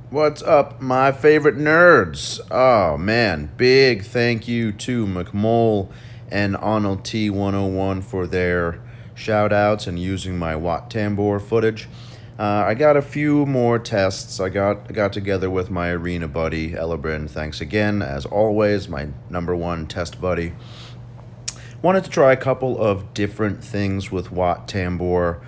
What's up, my favorite nerds? Oh man, big thank you to McMole and Arnold T101 for their shout outs and using my Watt Tambor footage. I got a few more tests. I got together with my arena buddy, Ellerbrin. Thanks again, as always, my number one test buddy. Wanted to try a couple of different things with Watt Tambor.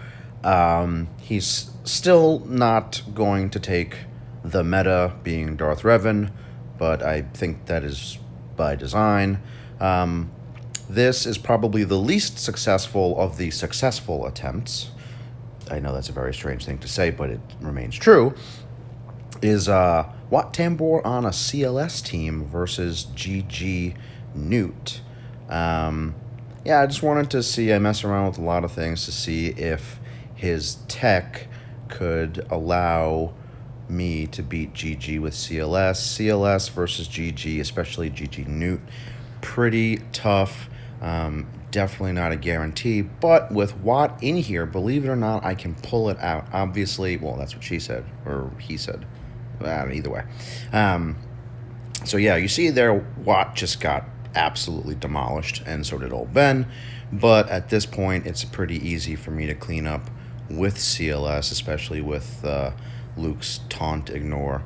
He's still not going to take the meta being Darth Revan, but I think that is by design. This is probably the least successful of the successful attempts. I know that's a very strange thing to say, but it remains true. Is Watt Tambor on a CLS team versus GG Newt. Yeah, I just wanted to see. I mess around with a lot of things to see if his tech could allow me to beat GG with CLS. CLS versus GG, especially GG Newt, pretty tough. Definitely not a guarantee, but with Watt in here, believe it or not, I can pull it out. Obviously, well, that's what she said, or he said. Either way. So yeah, you see there, Watt just got absolutely demolished, and so did old Ben. But at this point, it's pretty easy for me to clean up with CLS, especially with Luke's taunt ignore.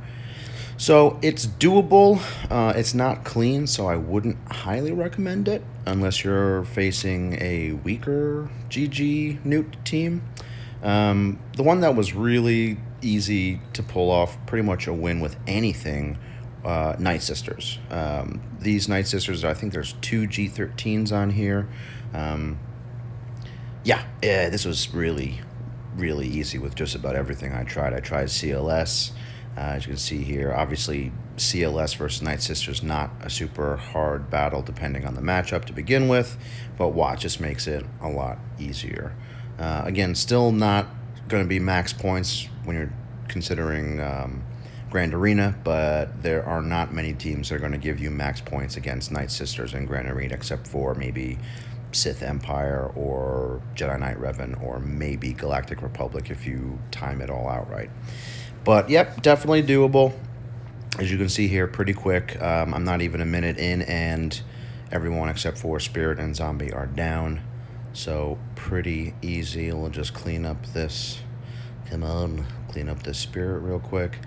So it's doable. It's not clean, so I wouldn't highly recommend it unless you're facing a weaker GG Newt team. The one that was really easy to pull off, pretty much a win with anything, Nightsisters. These Nightsisters, I think there's two G13s on here. Yeah, this was really easy with just about everything I tried. I tried CLS. As you can see here, obviously CLS versus Nightsisters, not a super hard battle depending on the matchup to begin with, but Watt just makes it a lot easier. Again, still not going to be max points when you're considering Grand Arena, but there are not many teams that are going to give you max points against Nightsisters in Grand Arena, except for maybe Sith Empire or Jedi Knight Revan, or maybe Galactic Republic if you time it all out right. But yep, definitely doable. As you can see here, pretty quick. I'm not even a minute in, and everyone except for Spirit and Zombie are down. So pretty easy. We'll just clean up this. Come on, clean up this Spirit real quick.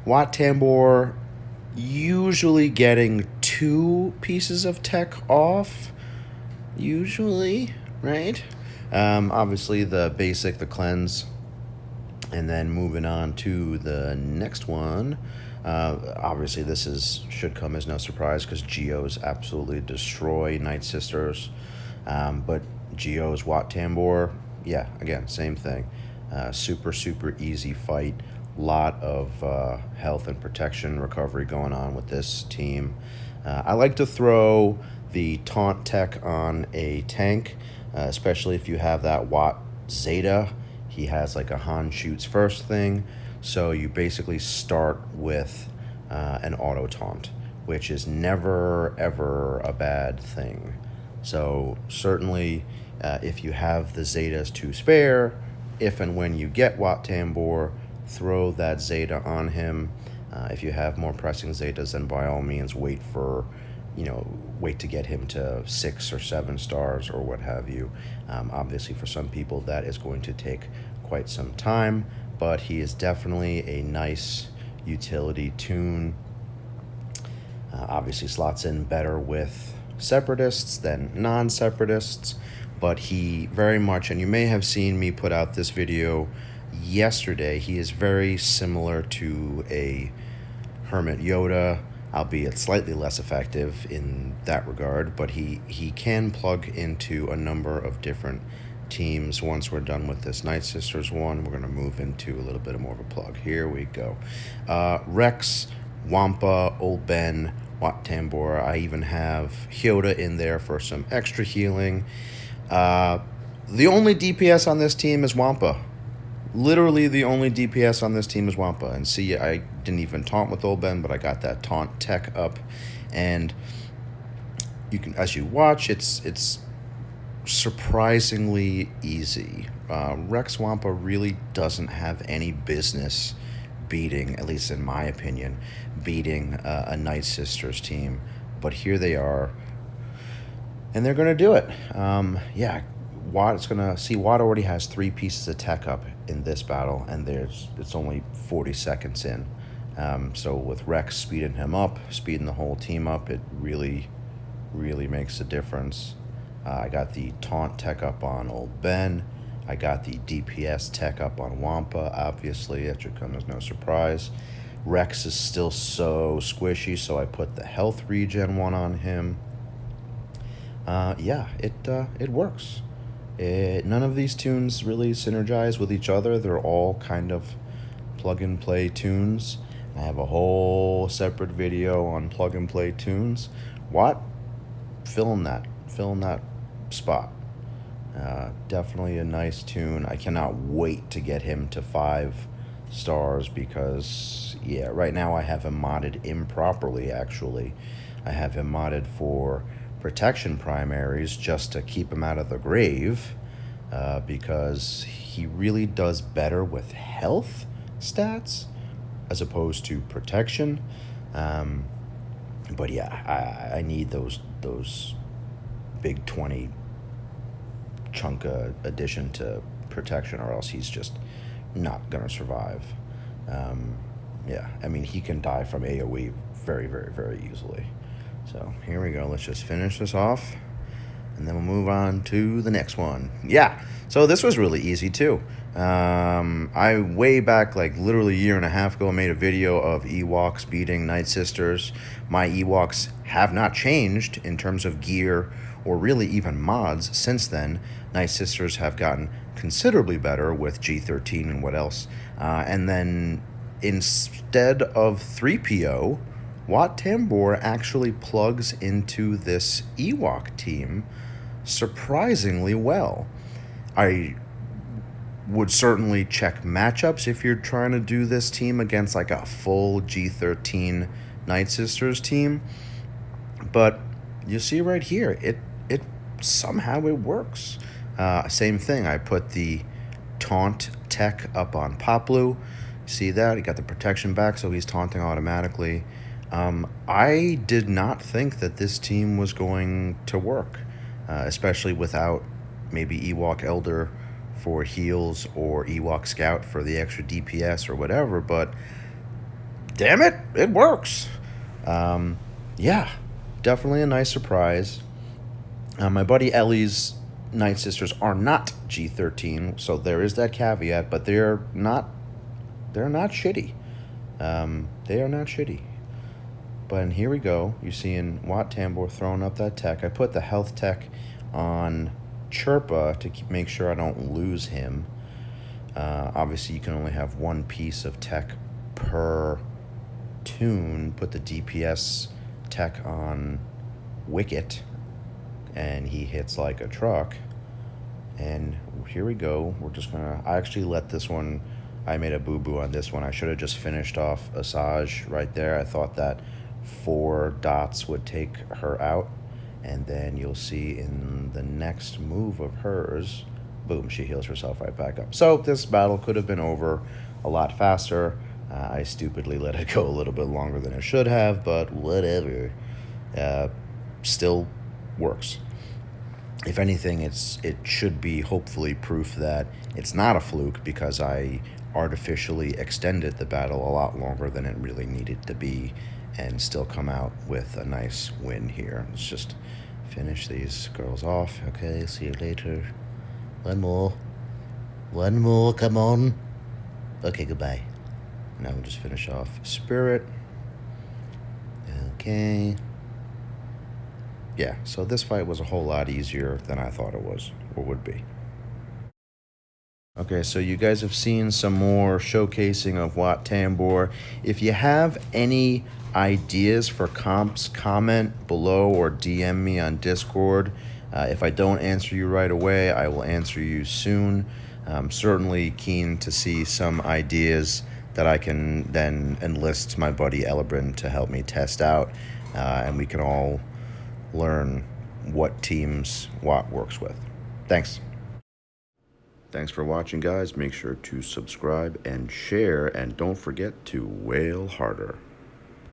Watt Tambor usually getting 2 pieces of tech off. Usually, right? Obviously the basic, the cleanse. And then moving on to the next one. Obviously, this should come as no surprise because Geos absolutely destroy Nightsisters. But Geos Watt Tambor, yeah, again, same thing. Super easy fight. Lot of health and protection recovery going on with this team. I like to throw the taunt tech on a tank, especially if you have that Watt Zeta. He has like a Han shoots first thing, so you basically start with an auto taunt, which is never ever a bad thing. So certainly, if you have the Zetas to spare, if and when you get Watt Tambor, throw that Zeta on him. If you have more pressing Zetas, then by all means wait to get him to 6 or 7 stars or what have you. Obviously, for some people, that is going to take quite some time, but he is definitely a nice utility tune. Obviously, slots in better with separatists than non-separatists, but he very much, and you may have seen me put out this video yesterday, he is very similar to a Hermit Yoda, albeit slightly less effective in that regard, but he can plug into a number of different teams. Once we're done with this Nightsisters one, we're going to move into a little bit more of a plug. Here we go. Rex, Wampa, Old Ben, Watt Tambor. I even have Hyoda in there for some extra healing. The only DPS on this team is Wampa. Literally the only DPS on this team is Wampa. And see, I didn't even taunt with Old Ben, but I got that taunt tech up. And you can, as you watch, it's surprisingly easy. Rex Wampa really doesn't have any business beating, at least in my opinion, beating a Nightsisters team. But here they are, and they're going to do it. Yeah, Watt already has 3 pieces of tech up in this battle, and it's only 40 seconds in. So with Rex speeding him up, speeding the whole team up, it really, really makes a difference. I got the taunt tech up on old Ben. I got the DPS tech up on Wampa, obviously. That should come as no surprise. Rex is still so squishy, so I put the health regen one on him. Yeah, it works. None of these tunes really synergize with each other. They're all kind of plug-and-play tunes. I have a whole separate video on plug-and-play tunes. Watt, fill in that spot. Definitely a nice tune. I cannot wait to get him to 5 stars because, yeah, right now I have him modded improperly, actually. I have him modded for protection primaries just to keep him out of the grave, because he really does better with health stats as opposed to protection. But yeah, I need those big 20 chunk addition to protection, or else he's just not gonna survive. Yeah, I mean, he can die from AoE very, very, very easily. So here we go. Let's just finish this off, and then we'll move on to the next one. Yeah, so this was really easy too. I way back, like literally a year and a half ago, made a video of Ewoks beating Nightsisters. My Ewoks have not changed in terms of gear or really even mods since then. Nightsisters have gotten considerably better with G13 and what else. And then instead of 3PO, Wat Tambor actually plugs into this Ewok team surprisingly well. I would certainly check matchups if you're trying to do this team against like a full G13 Nightsisters team. But you see right here, it somehow it works. Same thing, I put the taunt tech up on Poplu. See that? He got the protection back, so he's taunting automatically. I did not think that this team was going to work, especially without maybe Ewok Elder for heals or Ewok Scout for the extra DPS or whatever, but damn it, it works. Yeah, definitely a nice surprise. My buddy Ellie's Nightsisters are not G13, so there is that caveat, but they're not shitty. They are not shitty. But here we go. You're seeing Wat Tambor throwing up that tech. I put the health tech on Chirpa to make sure I don't lose him. Obviously, you can only have 1 piece of tech per tune. Put the DPS tech on Wicket, and he hits like a truck. And here we go. We're just gonna... I actually let this one... I made a boo-boo on this one. I should have just finished off Asajj right there. I thought that 4 dots would take her out, and then you'll see in the next move of hers, boom, she heals herself right back up. So this battle could have been over a lot faster. I stupidly let it go a little bit longer than it should have, but whatever. Still works. If anything, it should be hopefully proof that it's not a fluke, because I artificially extended the battle a lot longer than it really needed to be, and still come out with a nice win here. Let's just finish these girls off. Okay, see you later. One more, come on. Okay, goodbye. Now we'll just finish off Spirit. Okay. Yeah, so this fight was a whole lot easier than I thought it was, or would be. Okay, so you guys have seen some more showcasing of Wat Tambor. If you have any ideas for comps, comment below or DM me on Discord. If I don't answer you right away, I will answer you soon. I'm certainly keen to see some ideas that I can then enlist my buddy Elebrin to help me test out, and we can all learn what teams Wat works with. Thanks. Thanks for watching, guys. Make sure to subscribe and share, and don't forget to wail harder.